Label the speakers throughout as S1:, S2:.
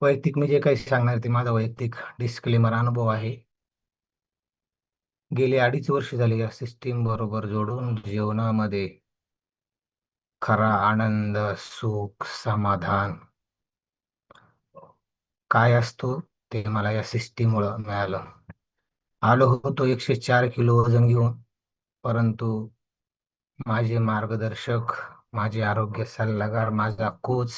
S1: वैयक्तिक मी जे काही सांगणार ते माझा वैयक्तिक डिस्क्लेमर अनुभव आहे. गेली 2.5 वर्ष झाली या सिस्टीम बरोबर जोडून जीवनामध्ये खरा आनंद, सुख, समाधान काय असतो ते मला या सिस्टीममुळं मिळालं. आलो होतो 104 किलो वजन घेऊन, परंतु माझे मार्गदर्शक, माझे आरोग्य सल्लागार, माझा कोच,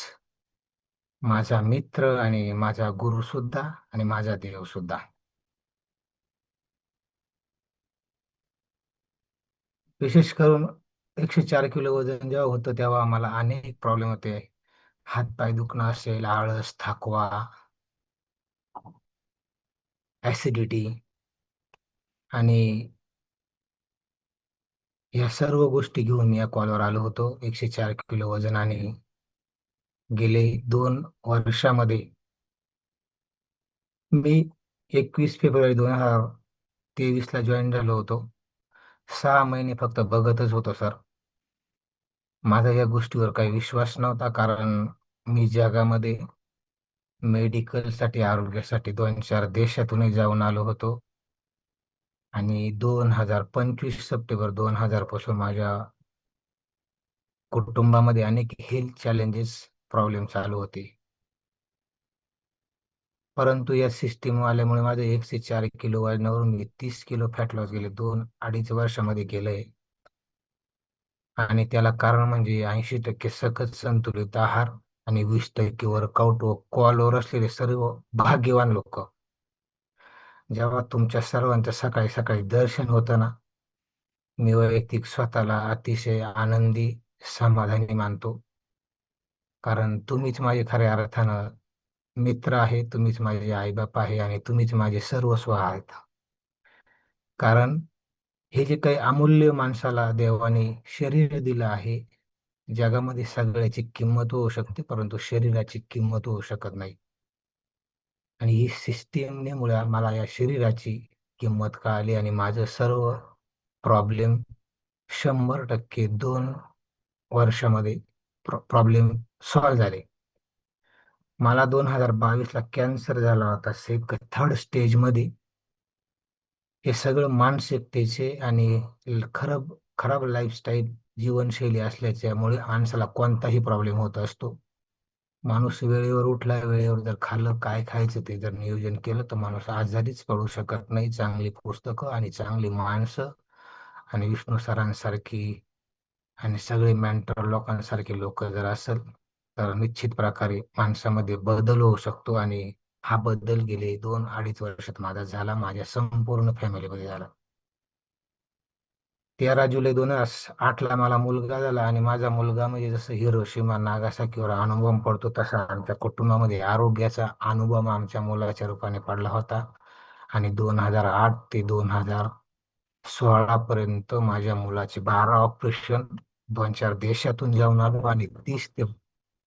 S1: माझा मित्र आणि माझा गुरु सुद्धा आणि माझा देव सुद्धा. विशेष करून 104 किलो वजन जेव्हा होतं तेव्हा मला अनेक प्रॉब्लेम होते. हातपाय दुखणं असेल, आळस, थकवा, ऍसिडिटी आणि या सर्व गोष्टी घेऊन मी या कॉलवर आलो होतो. 104 किलो वजन आणि गेले 2 वर्षामध्ये मी 21 फेब्रुवारी 2023 ला जॉईन झालो होतो. 6 महिने फक्त बघतच होतो सर. माझा या गोष्टीवर काही विश्वास नव्हता, कारण मी जगामध्ये मेडिकलसाठी, आरोग्यासाठी 2-4 देशातूनही जाऊन आलो होतो. आणि 2025 सप्टेंबर 2000 पासून माझ्या कुटुंबामध्ये अनेक हेल्थ चॅलेंजेस, प्रॉब्लेम चालू होते. परंतु या सिस्टीम आल्यामुळे माझे 104 किलो वजनावरून मी 30 किलो फॅट लॉस गेले 2-2.5 वर्षामध्ये केलंय. आणि त्याला कारण म्हणजे 80% सकस संतुलित आहार आणि 20% वर्कआउट व कॉलवर असलेले सर्व भाग्यवान लोक. जेव्हा तुमच्या सर्वांचं सकाळी सकाळी दर्शन होतं ना, मी वैयक्तिक स्वतःला अतिशय आनंदी, समाधानी मानतो. कारण तुम्हीच माझे खऱ्या अर्थानं मित्र आहे, तुम्हीच माझे आईबाप आहे आणि तुम्हीच माझे सर्वस्व आहात. कारण हे जे काही अमूल्य माणसाला देवाने शरीर दिलं आहे, जगामध्ये सगळ्याची किंमत होऊ शकते, परंतु शरीराची किंमत होऊ शकत नाही. आणि ही सिस्टीममुळे मला या शरीराची किंमत कळाली आणि माझं सर्व प्रॉब्लेम 100% 2 वर्षामध्ये प्रॉब्लेम सॉल्व्ह झाले. मला 2022 ला कॅन्सर झाला होता, थर्ड स्टेजमध्ये. हे सगळं मानसिकतेचे आणि खराब खराब लाईफस्टाईल, जीवनशैली असल्याच्यामुळे माणसाला कोणताही प्रॉब्लेम होत असतो. माणूस वेळेवर उठला, वेळेवर जर खाल्लं, काय खायचं ते जर नियोजन केलं, तर माणूस आजारीच पडू शकत नाही. चांगली पुस्तकं आणि चांगली माणसं आणि विष्णू सरांसारखी आणि सगळे मेंटर लोकांसारखे लोक जर असेल, तर निश्चित प्रकारे माणसामध्ये बदल होऊ शकतो. आणि हा बदल गेले 2-2.5 वर्षात माझा झाला, माझ्या संपूर्ण फॅमिलीमध्ये झाला. 13 जुलै 2008 ला मला मुलगा झाला आणि माझा मुलगा म्हणजे जसं हिरोशिमा नागासाकीवर अणुबॉम्ब पडतो, तसा आमच्या कुटुंबामध्ये आरोग्याचा अणुबॉम्ब आमच्या मुलाच्या रूपाने पडला होता. आणि 2008 ते 2016 पर्यंत माझ्या मुलाचे 12 ऑपरेशन 2-4 देशातून जाऊन आलो आणि 30 ते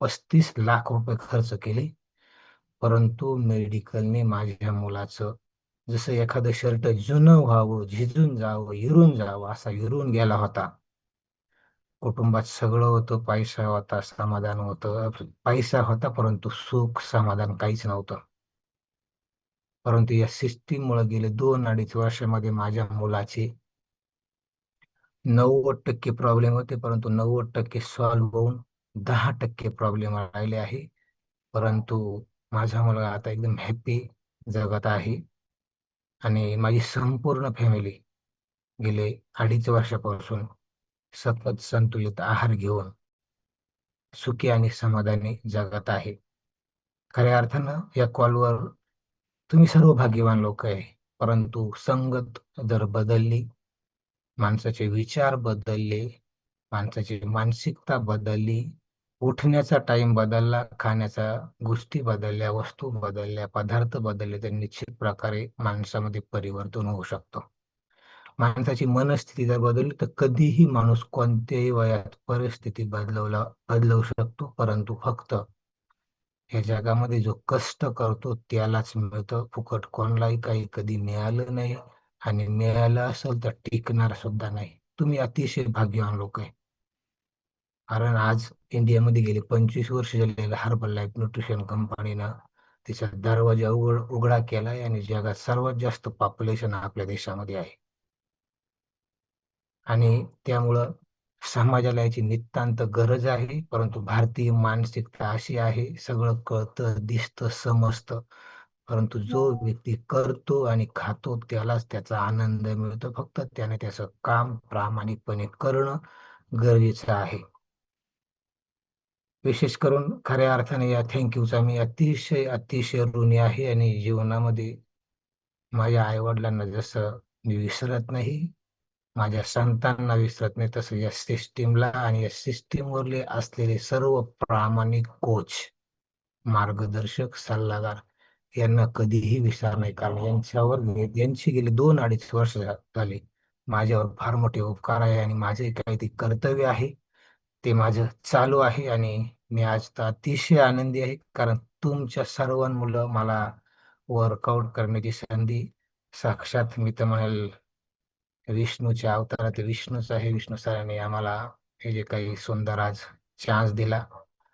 S1: 35 लाख रुपये खर्च केले. परंतु मेडिकलने माझ्या मुलाचं, जसं एखादं शर्ट जुनं व्हावं, झिजून जावं, हिरून जावं, असा हिरून गेला होता. कुटुंबात सगळं होतं, पैसा होता, समाधान होतं, पैसा होता, परंतु सुख समाधान काहीच नव्हतं. परंतु या सिस्टीममुळे गेले 2-2.5 वर्षामध्ये माझ्या मुलाचे 90% प्रॉब्लेम होते, परंतु 90% सॉल्व्ह होऊन 10% प्रॉब्लेम राहिले आहे. परंतु माझा मुलगा आता एकदम हॅपी जगत आहे. आणि माझी संपूर्ण फॅमिली गेले 2.5 वर्षापासून सतत संतुलित आहार घेऊन सुखी आणि समाधानी जगत आहे. खऱ्या अर्थानं या कॉलवर तुम्ही सर्व भाग्यवान लोक आहे. परंतु संगत जर बदलली, माणसाचे विचार बदलले, माणसाची मानसिकता बदलली, उठण्याचा टाइम बदलला, खाण्याच्या गोष्टी बदलल्या, वस्तू बदलल्या, पदार्थ बदलले, तर निश्चित प्रकारे माणसामध्ये परिवर्तन होऊ शकतो. माणसाची मनस्थिती जर बदलली, तर कधीही माणूस कोणत्याही वयात परिस्थिती बदलवू शकतो. परंतु फक्त या जगामध्ये जो कष्ट करतो त्यालाच मिळतं. फुकट कोणालाही काही कधी मिळालं नाही आणि मिळालं असेल तर टिकणार सुद्धा नाही. तुम्ही अतिशय भाग्यवान लोक आहे. कारण आज इंडियामध्ये गेले 25 वर्ष झालेल्या हर्बल लाईफ न्यूट्रिशन कंपनीनं व्यक्तीचा दरवाजा उघडा केलाय आणि जगात सर्वात जास्त पॉप्युलेशन आपल्या देशामध्ये आहे. आणि त्यामुळं समाजाला याची नितांत गरज आहे. परंतु भारतीय मानसिकता अशी आहे, सगळं कळतं, दिसतं, समजतं. परंतु जो व्यक्ती करतो आणि खातो त्यालाच त्याचा आनंद मिळतो. फक्त त्याने त्याचं काम प्रामाणिकपणे करणं गरजेचं आहे. विशेष करून खऱ्या अर्थाने या थँक मी अतिशय अतिशय ऋणी आहे. आणि जीवनामध्ये माझ्या आईवडिलांना जसं मी विसरत नाही, माझ्या संतांना विसरत नाही, तसं या सिस्टीमला आणि या सिस्टीमवरले असलेले सर्व प्रामाणिक कोच, मार्गदर्शक, सल्लागार यांना कधीही विसरणार नाही. कारण यांची गेली 2-2.5 वर्ष झाली माझ्यावर फार मोठे उपकार आहे. आणि माझे काही ते कर्तव्य आहे ते माझं चालू आहे. आणि मी आज तर अतिशय आनंदी आहे, कारण तुमच्या सर्वांमुळे मला वर्कआउट करण्याची संधी, साक्षात मी तर म्हणेल विष्णूच्या अवतारात विष्णूच आहे, विष्णू सरांनी आम्हाला हे जे काही सुंदर आज चान्स दिला,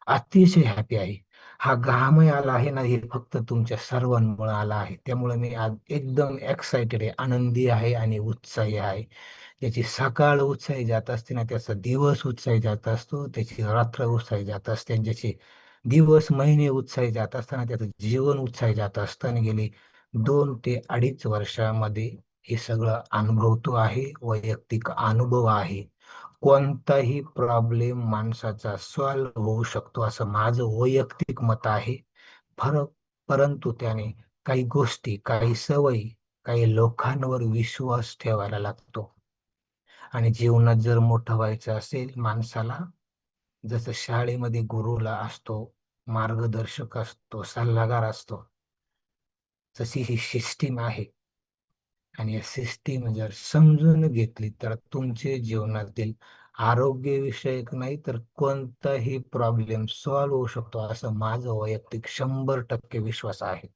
S1: अतिशय हॅपी आहे. हा घामही आला आहे ना, हे फक्त तुमच्या सर्वांमुळे आला आहे. त्यामुळे मी आज एकदम एक्साइटेड आहे, आनंदी आहे आणि उत्साही आहे. त्याची सकाळ उत्साही जात असते ना, त्याचा दिवस उत्साही जात असतो, त्याची रात्र उत्साही जात असते, आणि ज्याचे दिवस महिने उत्साही जात असताना त्याचं जीवन उत्साही जात असतं. आणि गेली 2 ते 2.5 वर्षामध्ये हे सगळं अनुभवतो आहे, वैयक्तिक अनुभव आहे. कोणताही प्रॉब्लेम माणसाचा सॉल्व्ह होऊ शकतो असं माझं वैयक्तिक मत आहे. फरक परंतु त्याने काही गोष्टी, काही सवयी, काही लोकांवर विश्वास ठेवायला लागतो. आणि जीवनात जर मोठं व्हायचं असेल माणसाला, जसं शाळेमध्ये गुरुला असतो, मार्गदर्शक असतो, सल्लागार असतो, तशी ही सिस्टीम आहे. आणि या सिस्टीम जर समजून घेतली तर तुमचे जीवनातील आरोग्यविषयक नाही तर कोणताही प्रॉब्लेम सॉल्व्ह होऊ शकतो, असं माझं वैयक्तिक 100% विश्वास आहे.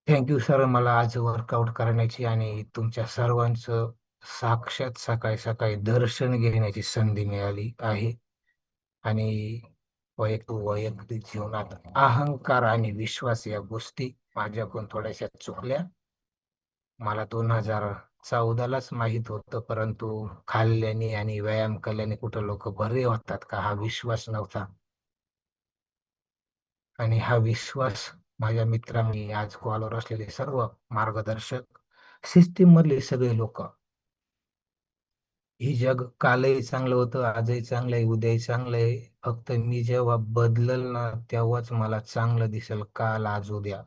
S1: थँक्यू सर, मला आज वर्कआउट करण्याची आणि तुमच्या सर्वांचं साक्षात सकाळी सकाळी दर्शन घेण्याची संधी मिळाली आहे. आणि वैयक्तिक जीवनात अहंकार आणि विश्वास या गोष्टी माझ्याकडून थोड्याशा चुकल्या. मला 2014लाच माहित होतं, परंतु खाल्ल्याने आणि व्यायाम केल्याने कुठं लोक बरे होतात का, हा विश्वास नव्हता. आणि हा विश्वास माझ्या मित्रांनी, आज कॉलवर असलेले सर्व मार्गदर्शक, सिस्टीम मधले सगळे लोक, ही जग कालही चांगलं होतं, आजही चांगलं आहे, उद्याही चांगलं आहे. फक्त मी जेव्हा बदलल ना, तेव्हाच मला चांगलं दिसेल, काल, आज, उद्या.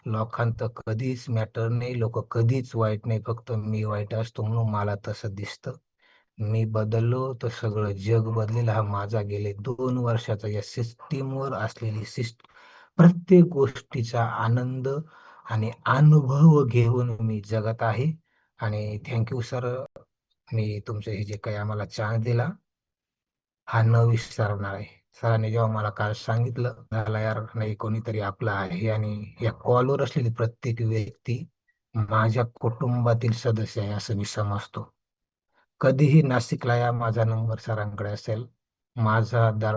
S1: लोकांत कधीच मॅटर नाही, लोक कधीच वाईट नाही, फक्त मी वाईट असतो म्हणून मला तसं दिसतं. मी बदललो तर सगळं जग बदलेल. हा माझा गेले 2 वर्षाचा या सिस्टीमवर असलेली प्रत्येक गोष्टीचा आनंद आणि अनुभव घेऊन मी जगत आहे. आणि थँक्यू सर, मी तुमचे हे जे काही आम्हाला चान्स दिला, हा न विसरणार आहे. सरांनी जेव्हा मला काल सांगितलं, झाला यार, नाही कोणीतरी आपला आहे. आणि या कॉलवर असलेली प्रत्येक व्यक्ती माझ्या कुटुंबातील सदस्य आहे असं मी समजतो. कधीही नाशिकला या, माझा नंबर सरांकडे असेल. माझा